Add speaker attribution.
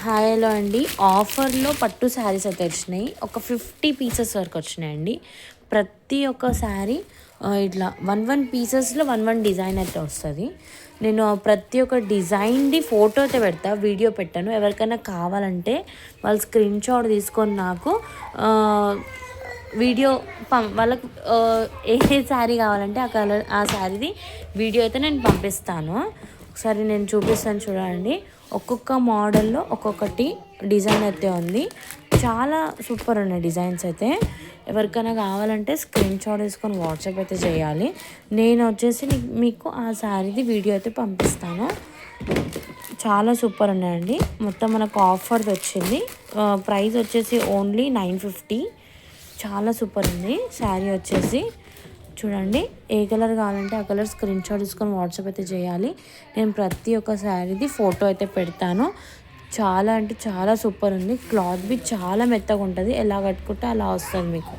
Speaker 1: హాయ్లో అండి. ఆఫర్లో పట్టు శారీస్ అయితే వచ్చినాయి. ఒక 50 పీసెస్ వరకు వచ్చినాయండి. ప్రతి ఒక్క శారీ ఇట్లా 1 పీసెస్లో 1 డిజైన్ అయితే వస్తుంది. నేను ప్రతి ఒక్క డిజైన్ది ఫోటో అయితే పెడతా, వీడియో పెట్టాను. ఎవరికైనా కావాలంటే వాళ్ళు స్క్రీన్ షాట్ తీసుకొని నాకు వీడియో వాళ్ళకు ఏ శారీ కావాలంటే ఆ శారీది వీడియో అయితే నేను పంపిస్తాను. ఒకసారి నేను చూపిస్తాను చూడండి. ఒక్కొక్క మోడల్లో ఒక్కొక్కటి డిజైన్ అయితే ఉంది. చాలా సూపర్ ఉన్నాయి డిజైన్స్ అయితే. ఎవరికైనా కావాలంటే స్క్రీన్ షాట్ తీసుకొని వాట్సాప్ అయితే చేయాలి. నేను వచ్చేసి మీకు ఆ శారీది వీడియో అయితే పంపిస్తాను. చాలా సూపర్ ఉన్నాయండి. మొత్తం మనకు ఆఫర్ది వచ్చింది. ప్రైస్ వచ్చేసి ఓన్లీ 950. చాలా సూపర్ ఉంది శారీ వచ్చేసి. చూడండి, ఏ కలర్ కావాలంటే ఆ కలర్ స్క్రీన్ షాట్ తీసుకొని వాట్సాప్ అయితే చేయాలి. నేను ప్రతి ఒక్క శారీది ఫోటో అయితే పెడతాను. చాలా అంటే చాలా సూపర్ ఉంది. క్లాత్ బి చాలా మెత్తగా ఉంటుంది. ఎలా కట్టుకుంటే అలా వస్తుంది మీకు.